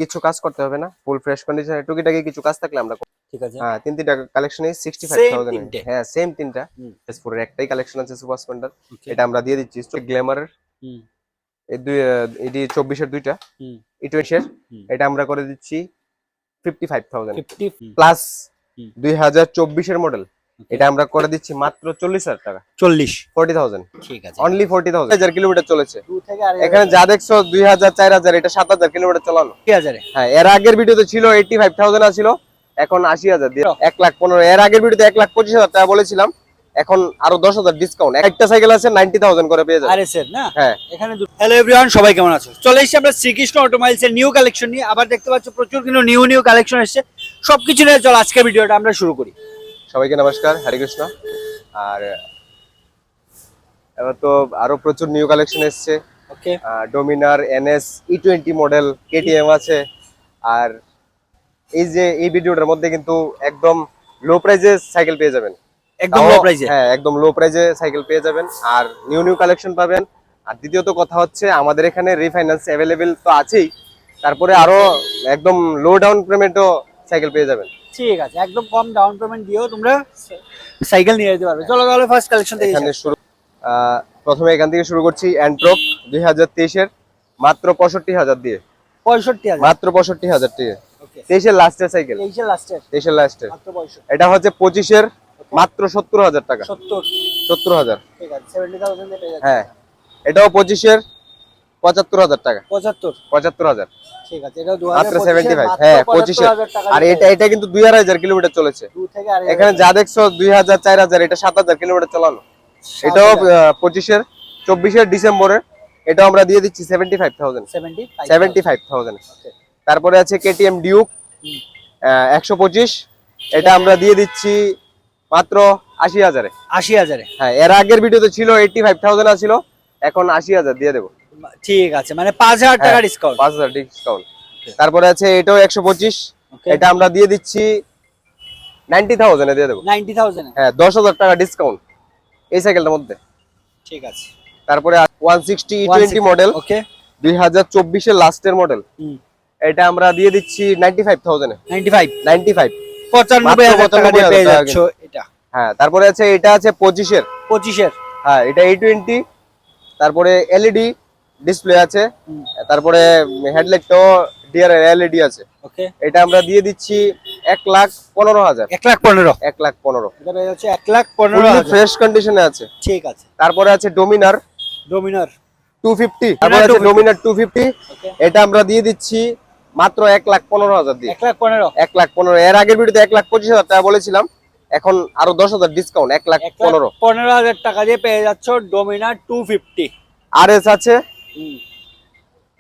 কিছু কাজ করতে হবে না, ফুল ফ্রেশ কন্ডিশনে টুকিটাকি কিছু কাজ থাকলে আমরা ঠিক আছে। হ্যাঁ তিনটা কালেকশন 65000 তিনটে। হ্যাঁ সেম তিনটা S4 এর একটাই কালেকশন আছে সুপার স্প্লেন্ডার, ওকে। এটা আমরা দিয়ে দিচ্ছি গ্ল্যামারের হুম এই দুই এটি 24 এর দুইটা হুম E20 এর হুম। এটা আমরা করে দিচ্ছি 55000 50 প্লাস হুম। 2024 এর মডেল Okay. এটা আমরা করে দিচ্ছি মাত্র 40000 টাকা 40। 40000 ঠিক আছে। অনলি 40000 কিলোমিটার চলেছে 2 থেকে এখানে যা দেখছো 2000 4000 এটা 7000 কিলোমিটার চালানো 3000 হ্যাঁ এর আগের ভিডিওতে ছিল 85000 ছিল এখন 80000 দিয়ে 1,15,000 এর আগের ভিডিওতে 1,25,000 টাকা বলেছিলাম এখন আরো 10,000 ডিসকাউন্ট একটা সাইকেল আছে 90000 করে পেয়ে যাবেন আরএস এর না হ্যাঁ এখানে হ্যালো এভরিওয়ান সবাই কেমন আছো চলে এসেছি আমরা শ্রীকৃষ্ণ অটোমোবাইলস এর নিউ কালেকশন নিয়ে আবার দেখতে পাচ্ছ প্রচুর কিন্তু নিউ কালেকশন এসেছে সবকিছু নিয়ে চল আজকের ভিডিওটা আমরা শুরু করি সবাইকে নমস্কার হরে কৃষ্ণ আর এবার তো আরো প্রচুর নিউ কালেকশন এসেছে okay Dominar NS E20 model KTM আছে আর এই যে এই ভিডিওটার মধ্যে কিন্তু একদম লো প্রাইজে সাইকেল পেয়ে যাবেন একদম লো প্রাইসে হ্যাঁ একদম লো প্রাইজে সাইকেল পেয়ে যাবেন আর নিউ কালেকশন পাবেন আর দ্বিতীয়ত কথা হচ্ছে আমাদের এখানে রিফাইন্যান্স অ্যাভেলেবেল তো আছেই তারপরে আরো একদম লো ডাউন পেমেন্টও সাইকেল পেয়ে যাবেন ঠিক আছে একদম কম ডাউন পেমেন্ট দিয়েও তোমরা সাইকেল নিয়ে যেতে পারবে চলো তাহলে ফার্স্ট কালেকশন থেকে এখানে শুরু প্রথমে এখান থেকে শুরু করছি অ্যান্ট্রপ 2023 এর মাত্র 65000 দিয়ে 65000 মাত্র 65000 দিয়ে ওকে 23 এর লাস্টের সাইকেল 23 এর লাস্টের 23 এর লাস্টের মাত্র 65 এটা হচ্ছে 25 এর মাত্র 70000 টাকা 70 70000 ঠিক আছে 70000 দিয়ে পেয়ে যাচ্ছে হ্যাঁ এটাও 25 এর 75000 টাকা 75 75000 ঠিক আছে এটা 2025 মাত্র 75 হ্যাঁ 25 এর আর এটা কিন্তু 2000 কিলোমিটার চলেছে 2 থেকে এখানে যা দেখছো 2000 4000 এটা 7000 কিলোমিটার চালানো এটাও 25 এর 24 এর ডিসেম্বরের এটাও আমরা দিয়ে দিচ্ছি 75000 75000 ওকে তারপরে আছে কেটিএম ডিউক 125 এটা আমরা দিয়ে দিচ্ছি মাত্র 80000 এ 80000 এ হ্যাঁ এর আগের ভিডিওতে ছিল 85000 ছিল এখন 80000 দিয়ে দেব ঠিক আছে মানে 5000 টাকা ডিসকাউন্ট 5000 ডিসকাউন্ট তারপরে আছে এটাও 125 ওকে এটা আমরা দিয়ে দিচ্ছি 90000 এ দিয়ে দেব 90000 এ হ্যাঁ 10000 টাকা ডিসকাউন্ট এই সাইকেলটার মধ্যে ঠিক আছে তারপরে 160 E20 মডেল ওকে 2024 এর লাস্টের মডেল এটা আমরা দিয়ে দিচ্ছি 95000 এ 95 95 95000 টাকা দিয়ে পেয়ে যাচ্ছ এটা হ্যাঁ তারপরে আছে এটা আছে 25 এর 25 এর হ্যাঁ এটা E20 তারপরে এলইডি ডিসপ্লে আছে তারপরে হেডলাইটটাও ডিআর এলইডি আছে ওকে এটা আমরা দিয়ে দিচ্ছি 1,15,000 1,15,000 1,15,000 এটা পেয়ে যাচ্ছে 1,15,000 ফ্রেশ কন্ডিশনে আছে ঠিক আছে তারপরে আছে ডোমিনার ডোমিনার 250 তারপরে আছে ডোমিনার 250 ওকে এটা আমরা দিয়ে দিচ্ছি মাত্র 1,15,000 দিয়ে 1,15,000 1,15,000 এর আগের ভিডিওতে 1,25,000 টাকা বলেছিলাম এখন আরো 10,000 ডিসকাউন্ট 1,15,000 1,15,000 টাকা দিয়ে পেয়ে যাচ্ছ ডোমিনার 250 আরএস আছে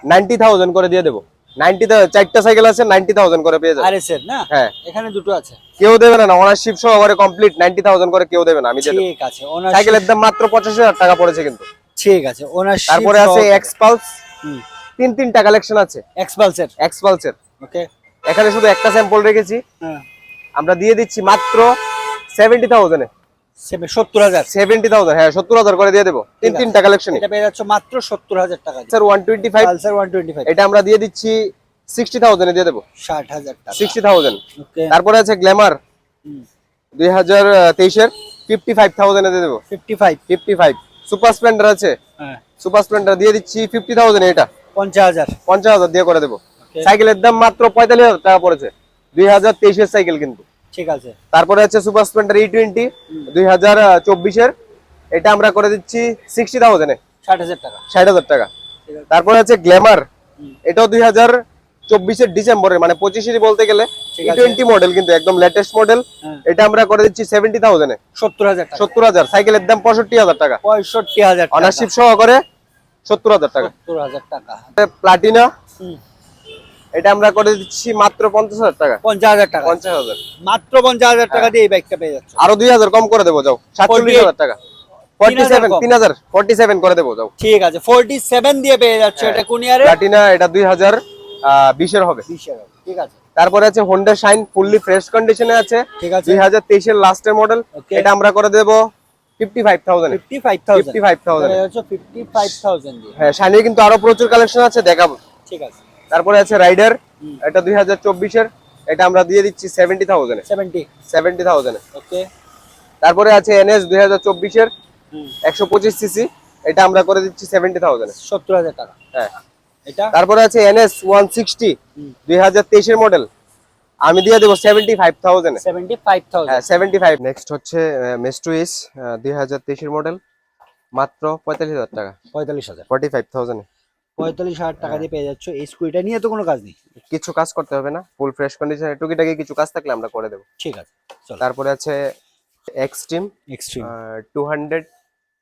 90,000 করে দিয়ে দেবো 90,000 চারটা সাইকেল আছে 90,000 করে পেয়ে যাবেন আরএস এর না হ্যাঁ এখানে দুটো আছে কেউ দেবে না ওনারশিপ সহকারে কমপ্লিট 90,000 করে কেউ দেবে না আমি দিয়ে দেব ঠিক আছে ওনার সাইকেলের দাম মাত্র 85,000 টাকা পড়েছে কিন্তু ঠিক আছে ওনার তারপরে আছে এক্সপালস তিনটা কালেকশন আছে এক্সপালসের ওকে এখানে শুধু একটা স্যাম্পল রেখেছি হ্যাঁ আমরা দিয়ে দিচ্ছি মাত্র 70,000 এ 70,000 70,000 হ্যাঁ 70,000 করে দিয়ে দেবো তিনটা কালেকশন এটা পেয়ে যাচ্ছ মাত্র 70,000 টাকা দিয়ে স্যার 125 পালসার 125 এটা আমরা দিয়ে দিচ্ছি 60,000 এ দিয়ে দেবো 60,000 টাকা 60,000 ওকে তারপরে আছে গ্ল্যামার 2023 এর 55,000 এ দিয়ে দেবো 55 সুপার স্প্লেন্ডার আছে হ্যাঁ সুপার স্প্লেন্ডার দিয়ে দিচ্ছি 50,000 এ এটা 50,000 দিয়ে করে দেবো সাইকেলের দাম মাত্র 45,000 টাকা পড়েছে 2023 এর সাইকেল কিন্তু ঠিক আছে তারপরে আছে সুপার স্প্লেন্ডার E20 2024 এর এটা আমরা করে দিচ্ছি 60,000 এ 60,000 টাকা 60,000 টাকা তারপরে আছে গ্ল্যামার এটাও 2024 এর ডিসেম্বরে মানে 25 এরই বলতে গেলে E20 মডেল কিন্তু একদম লেটেস্ট মডেল এটা আমরা করে দিচ্ছি 70,000 এ 70,000 টাকা 70,000 সাইকেলের দাম 65,000 টাকা 65,000 টাকা অনারশিপ সহকারে 70,000 টাকা 70,000 টাকা প্লাটিনা এটা আমরা করে দিচ্ছি মাত্র 50,000 টাকা 50,000 টাকা 50,000 মাত্র 50,000 টাকা দিয়ে এই বাইকটা পেয়ে যাচ্ছ আরো 2,000 কম করে দেবো যাও 47,000 টাকা 47 করে দেবো যাও ঠিক আছে 47 দিয়ে পেয়ে যাচ্ছ এটা কোন ইয়ারে প্লাটিনা এটা 2020 এর হবে 20 এর ঠিক আছে তারপরে আছে হোন্ডা শাইন ফুললি ফ্রেশ কন্ডিশনে আছে ঠিক আছে 2023 এর লাস্টের মডেল এটা আমরা করে দেব 55,000 55,000 55,000 দিয়ে হ্যাঁ শাইনের কিন্তু আরো প্রচুর কালেকশন আছে দেখাবো ঠিক আছে তারপরে আছে রাইডার এটা 2024-এর, এটা আমরা দিয়ে দিচ্ছি 70,000 এ। 70,000 এ। ওকে। তারপরে আছে এনএস 2024-এর 125 সিসি, এটা আমরা করে দিচ্ছি 70,000 এ। 70,000 টাকা। হ্যাঁ। এটা তারপরে আছে এনএস 160 2023-এর মডেল, আমি দিয়ে দেবো 75,000 এ। 75,000। হ্যাঁ 75। নেক্সট হচ্ছে মেস্টুইস 2023-এর মডেল, মাত্র 45,000 টাকা। 45,000। 45,000 এ। 45,000 টাকা দিয়ে পেয়ে যাচ্ছ এই স্কুটিটা, নিয়ে তো কোনো কাজ নেই। কিছু কাজ করতে হবে না, ফুল ফ্রেশ কন্ডিশনে, টুকিটাকি কিছু কাজ থাকলে আমরা করে দেবো। ঠিক আছে চলো। তারপরে আছে এক্সট্রিম এক্সট্রিম 200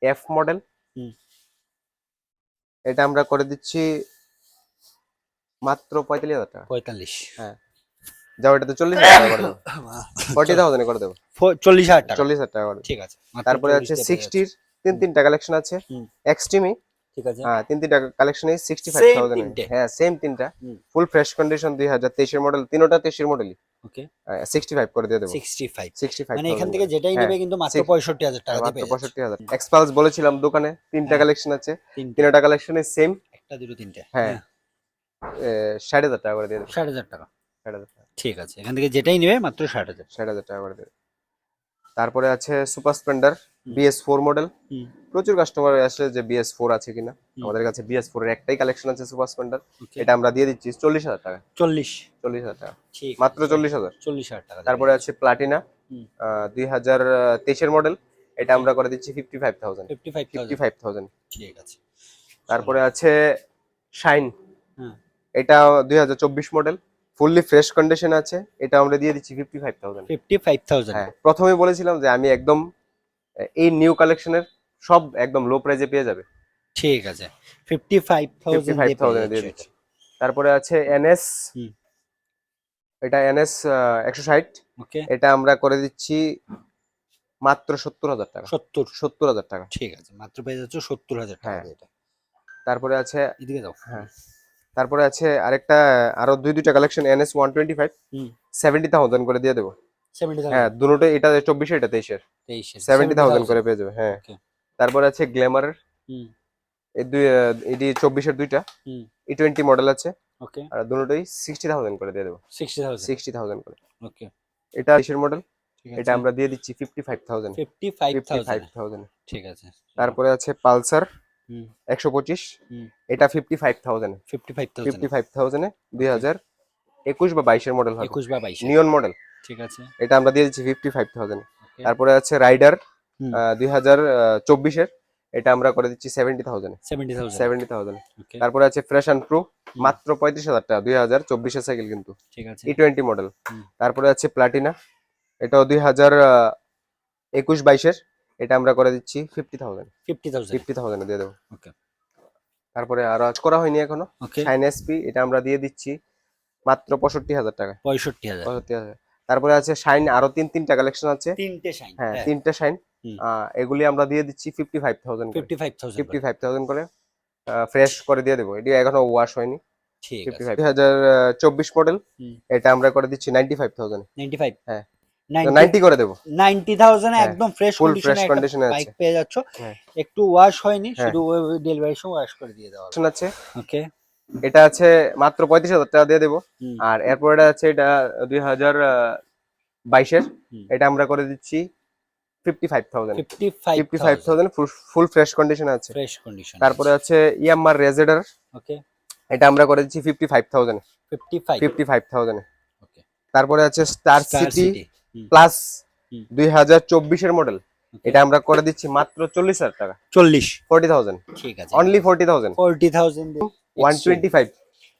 এফ মডেল, এটা আমরা করে দিচ্ছি মাত্র 45,000 টাকা। 45। হ্যাঁ, যাও এটাতে 40,000 টাকা করে দেবো। 40,000 এ করে দেবো। 40,000 টাকা। 40,000 টাকা করে দেবো। ঠিক আছে। মাত্র তারপরে 40 আছে দিয়ে পেয়ে 60-র তিনটা কালেকশন আছে, এক্সট্রিমই। ঠিক আছে। হ্যাঁ, তিনটা কালেকশনই Same 65,000 এ। তিনটে? হ্যাঁ সেম তিনটা, ফুল ফ্রেশ কন্ডিশন 2023-এর মডেল, তিনটা 23-এর মডেলই। ওকে। 65 করে দিয়ে দেবো। 65। 65,000 মানে এখান থেকে যেটাই হ্যাঁ, নেবে কিন্তু মাত্র six- 65,000 টাকা দিয়ে মাত্র পেয়ে যাচ্ছ। 65,000। এক্সপালস বলেছিলাম দোকানে তিনটা হ্যাঁ। কালেকশন আছে, তিনটে। তিনটা কালেকশনে সেম। একটা দুটো তিনটে। হ্যাঁ, 60,000 টাকা করে দিয়ে দেবো। 60,000 টাকা। 60,000 টাকা। ঠিক আছে, এখান থেকে যেটাই নেবে মাত্র 60,000। 60,000 টাকা করে দিয়ে দেবো। তারপরে আছে সুপার স্প্লেন্ডার BS4 মডেল, প্রচুর কাস্টমার আসে যে BS4 আছে কিনা, আমাদের কাছে BS4 এর একটাই কালেকশন আছে সুপার স্প্লেন্ডার, এটা আমরা দিয়ে দিচ্ছি 40,000 টাকা। 40,000 টাকা, ঠিক মাত্র 40,000। 40,000 টাকা। তারপরে আছে প্লাটিনা 2023-এর মডেল, এটা আমরা করে দিচ্ছি 55,000। 55,000। ঠিক আছে। তারপরে আছে শাইন, হ্যাঁ। এটা 2024 মডেল, ফুললি ফ্রেশ কন্ডিশন আছে, এটা আমরা দিয়ে দিচ্ছি 55,000। 55,000। হ্যাঁ, প্রথমেই বলেছিলাম যে আমি একদম এই নিউ কালেকশনের সব একদম লো প্রাইসে পেয়ে যাবে। ঠিক আছে, 55,000 দিয়ে পেয়ে 55,000 দিয়ে যাচ্ছ দিচ্ছি। তারপরে আছে এনএস, এটা এনএস 160, ওকে। এটা আমরা করে দিচ্ছি মাত্র 70,000 টাকা। 70,000 টাকা। ঠিক আছে, মাত্র পেয়ে যাচ্ছ 70,000 টাকা হ্যাঁ। দিয়ে এটা। তারপরে আছে, এদিকে দাও। হ্যাঁ, তারপরে আছে আরেকটা, আরো দুইটা কালেকশন এনএস 125 70,000 করে দিয়ে দেবো। 70,000। হ্যাঁ, দুটোই, এটা 24, এটা 23-এর, 70,000 করে পেয়ে যাবে। হ্যাঁ। তারপরে আছে গ্ল্যামারের, এই দুই এটি 24-এর দুইটা E20 মডেল আছে, ওকে। আর দুটোই 60,000 করে দিয়ে দেবো। 60,000। 60,000 করে। ওকে। এটা 20-এর মডেল, ঠিক এটা আছে। আমরা দিয়ে দিচ্ছি 55,000। 55,000। ঠিক আছে। তারপরে আছে পালসার 125, এটা 55,000। 55,000 এ 2021 বা 22-এর মডেল হবে, 21 বা 22। নিয়ন মডেল, ঠিক আছে। এটা আমরা দিয়ে দিচ্ছি 55,000। তারপরে আছে রাইডার 2024-এর, এটা আমরা করে দিচ্ছি 70,000। 70,000। তারপরে আছে ফ্রেশ অ্যান্ড প্রো, মাত্র 35,000 টাকা, 2024-এর সাইকেল কিন্তু, ঠিক আছে। E20 model. তারপরে আছে প্লাটিনা, এটাও 2021-22-এর, এটা আমরা করে দিচ্ছি 50,000। 50,000 এ দিয়ে দেবো। ওকে। তারপরে আরো আজ করা হয়নি এখনো, ওকে। শাইন এসপি, এটা আমরা দিয়ে দিচ্ছি মাত্র 65,000 টাকা। 65,000। 65,000। তারপরে আছে শাইন, আরো তিনটা কালেকশন আছে। তিনটে শাইন। হ্যাঁ, তিনটা শাইন, এগুলি আমরা দিয়ে দিচ্ছি 55,000 করে। 55,000। 55,000 করে ফ্রেশ করে দিয়ে দেবো, এটি এখনো ওয়াশ হয়নি। ঠিক আছে। 2024 মডেল, এটা আমরা করে দিচ্ছি 95,000। 95। হ্যাঁ, 90 90 করে দেবো। 90,000 এ হ্যাঁ, একদম ফ্রেশ ফুল ফ্রেশ কন্ডিশনে একটা কন্ডিশনে বাইক আছে। পেয়ে যাচ্ছ, হ্যাঁ। একটু ওয়াশ হয়নি, হ্যাঁ। শুধু ডেলিভারি সময় ওয়াশ করে দিয়ে দেওয়া হবে। অপশন আছে, ওকে। এটা আছে মাত্র 35,000 টাকা দিয়ে দেবো। আর এরপর এটা আছে, এটা 2022-এর, এটা আমরা করে দিচ্ছি 55,000। 55,000 ফুল ফ্রেশ কন্ডিশনে আছে। Fresh condition. তারপরে আছে ইয়ামার রেজেডার, ওকে। এটা আমরা করে দিচ্ছি 55,000। 55,000। ওকে। তারপরে আছে স্টার সিটি প্লাস 2024-এর মডেল, এটা আমরা করে দিচ্ছি মাত্র 40,000 টাকা। 40,000। ঠিক আছে। অনলি 40,000। 40,000 125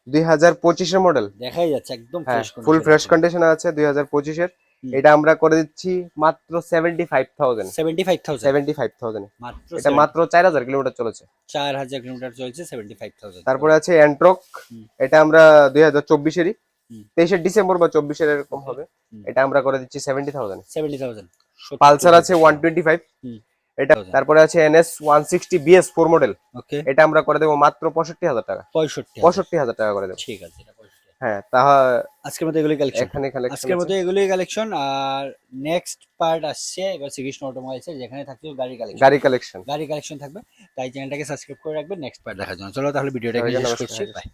2025-এর মডেল, দেখাই যাচ্ছে একদম হ্যাঁ, ফ্রেশ ফুল ফ্রেশ কন্ডিশনে আছে 2025-এর, এটা আমরা করে দিচ্ছি মাত্র 75,000। 75,000। মাত্র এটা মাত্র 4,000 কিলোমিটার চলেছে। 4,000 কিলোমিটার চলছে 75,000। তারপরে আছে এন্ট্রক, এটা আমরা 2024-এরই, 23 ডিসেম্বর বা 24-এর এরকম হবে, এটা আমরা করে দিচ্ছি 70,000। 70,000। পালসার আছে 125, এটা। তারপরে আছে এনএস 160 BS4 মডেল, ওকে। এটা আমরা করে দেবো মাত্র 65,000 টাকা। 65,000 টাকা করে দেবো। ঠিক আছে, এটা 65,000। হ্যাঁ, তাহলে আজকের মতো এগুলোই কালেকশন। এখানে কালেকশন আজকের মতো এগুলোই কালেকশন। আর নেক্সট পার্ট আসছে এবার শ্রীকৃষ্ণ অটোমোবাইলসের, যেখানে থাকছে গাড়ি কালেকশন থাকবে। তাই চ্যানেলটাকে সাবস্ক্রাইব করে রাখবেন নেক্সট পার্ট দেখার জন্য। চলো তাহলে ভিডিওটা এখানে শেষ করছি। বাই।